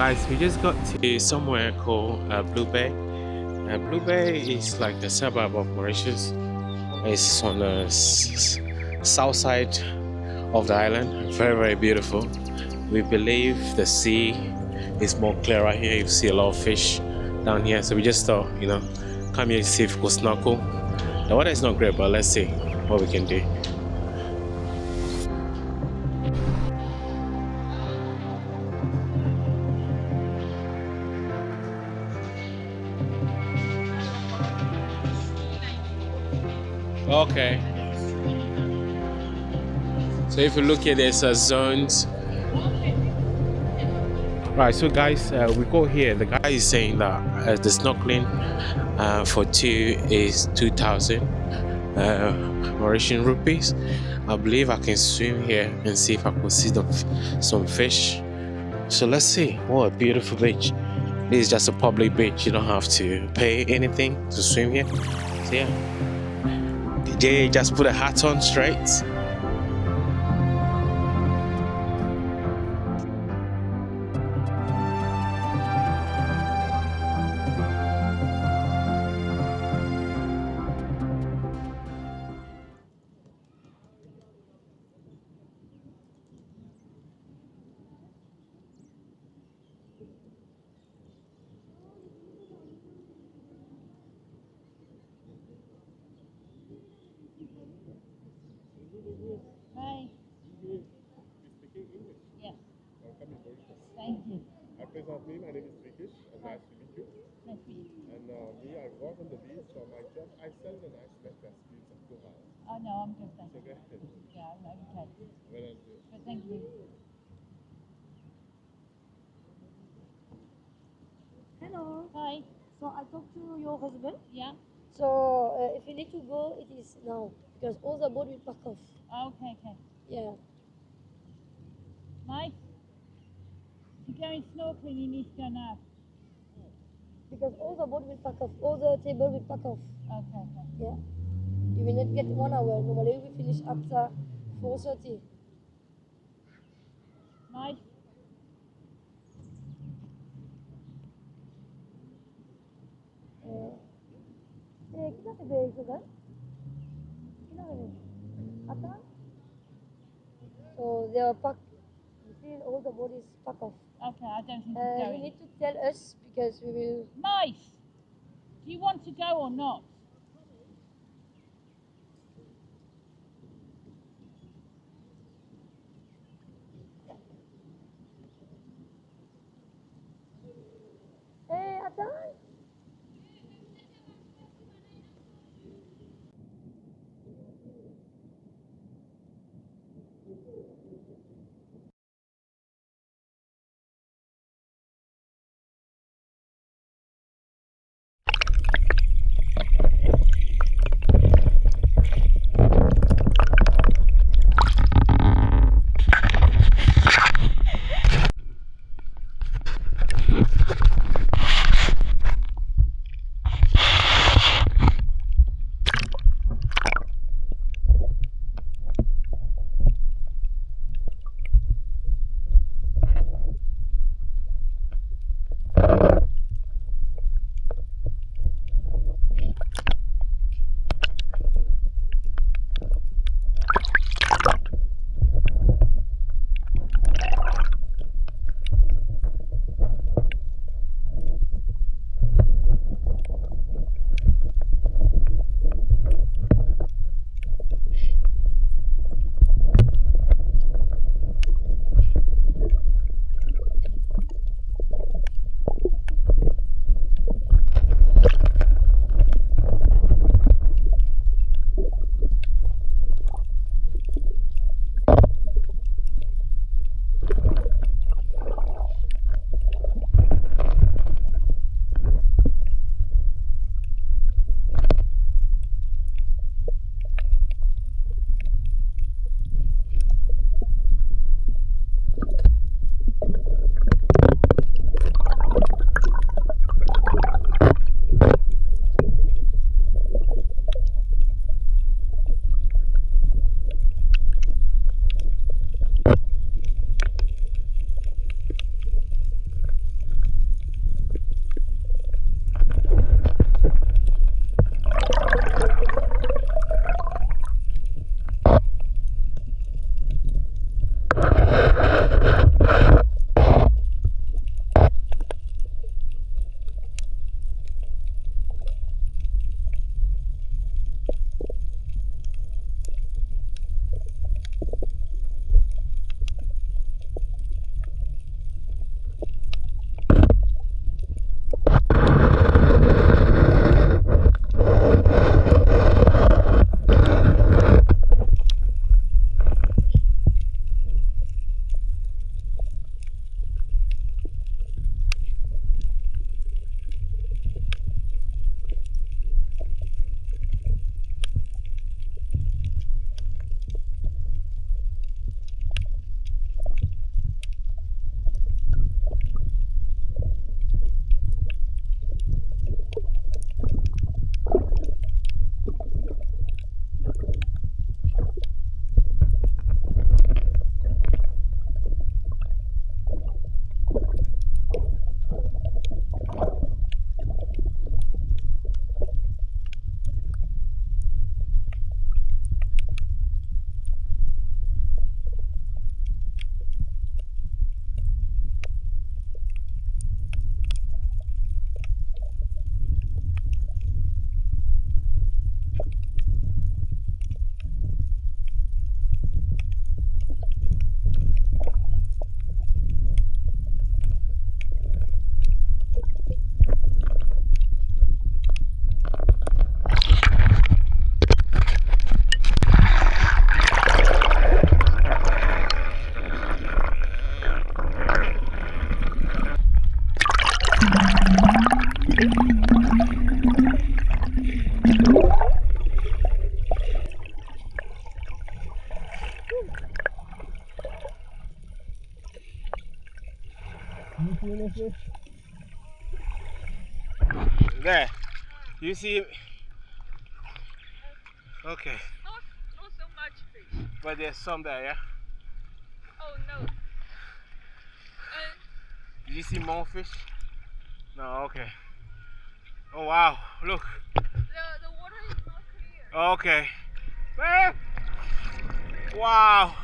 Guys, we just got to somewhere called Blue Bay. Blue Bay is like the suburb of Mauritius. It's on the south side of the island. Very, very beautiful. We believe the sea is more clearer here. You see a lot of fish down here. So we just thought, come here to see if we could snorkel. The weather is not great, but let's see what we can do. Okay. So if you look here, there's zones. Right, so guys, we go here. The guy is saying that the snorkeling for two is 2,000 Mauritian rupees. I believe I can swim here and see if I can see some fish. So let's see. What a beautiful beach. This is just a public beach. You don't have to pay anything to swim here. So yeah. Jay just put a hat on straight. Hi. You speaking English? Yes. Welcome in Mauritius. Thank you. I present me. My name is Trikish. Nice to meet you. Nice to meet you. And me, I work on the beach. So my job, I sell the nice breakfast foods and go out. Oh no, I'm good, thank So you. go ahead. Yeah, I'm okay. Well, I'm good. But thank you. Hello. Hi. So I talked to your husband. Yeah. So if you need to go, it is now because all the boat will pack off. Okay, okay. Yeah. Mike, if you're going snorkeling, you need to go now. Because all the boat will pack off. All the table will pack off. Okay, okay. Yeah. You will not get 1 hour. Normally we finish after 4:30. Mike, Kita pergi itu kan? Kita pergi. Atas. So they are packed. You see all the boat is packed off. okay, I don't think it's You going. need to tell us because we will. Mike, do you want to go or not? Atas. You see any fish? There. You see? Okay. Not so much fish. But there's some there, yeah? Oh no. Did you see more fish? No, okay. Oh wow, look. The water is not clear. Okay. Ah! Wow.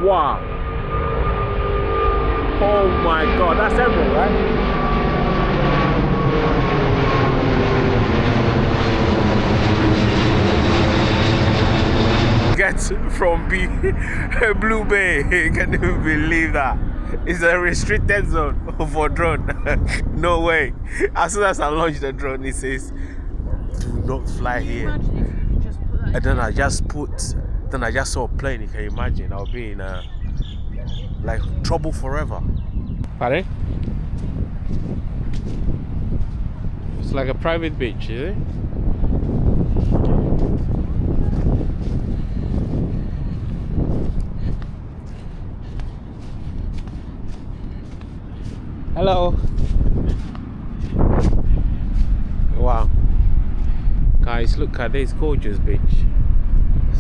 Wow. Oh my god, that's emerald, right? Get from Blue Bay. Can you believe that? It's a restricted zone for drone. No way. As soon as I launch the drone, it says, "Do not fly here." And then I just saw a plane. You can imagine, I'll be in like trouble forever. Pardon? It's like a private beach, is it? Hello. Wow. Guys, look at this gorgeous beach.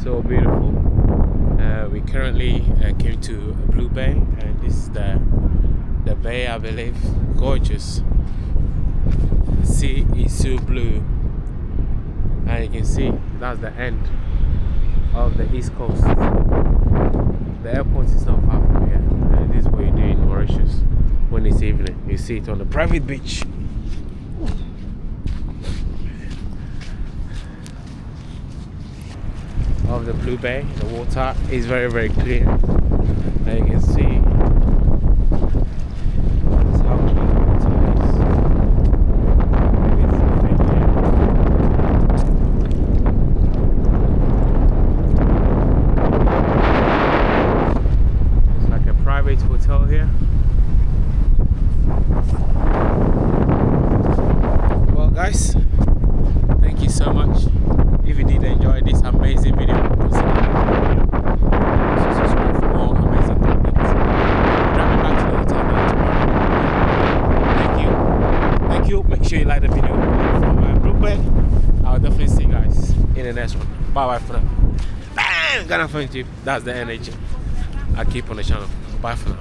So beautiful. We currently came to Blue Bay, and this is the bay, I believe. Gorgeous. The sea is so blue, and you can see that's the end of the east coast. The airport is not far from here, and this is what you do in Mauritius when it's evening. You see it on the private beach. Of the Blue Bay, the water is very, very clear, and you can see that's how clean the water is. It's like a private hotel here. Well, guys, thank you so much. If you did enjoy this amazing video, consider liking the video. Also subscribe for more amazing content. Driving back to the hotel now tomorrow. Thank you. Make sure you like the video. From Blue Bay, I'll definitely see you guys in the next one. Bye bye for now. Bang! Gonna find you. That's the energy I keep on the channel. Bye for now.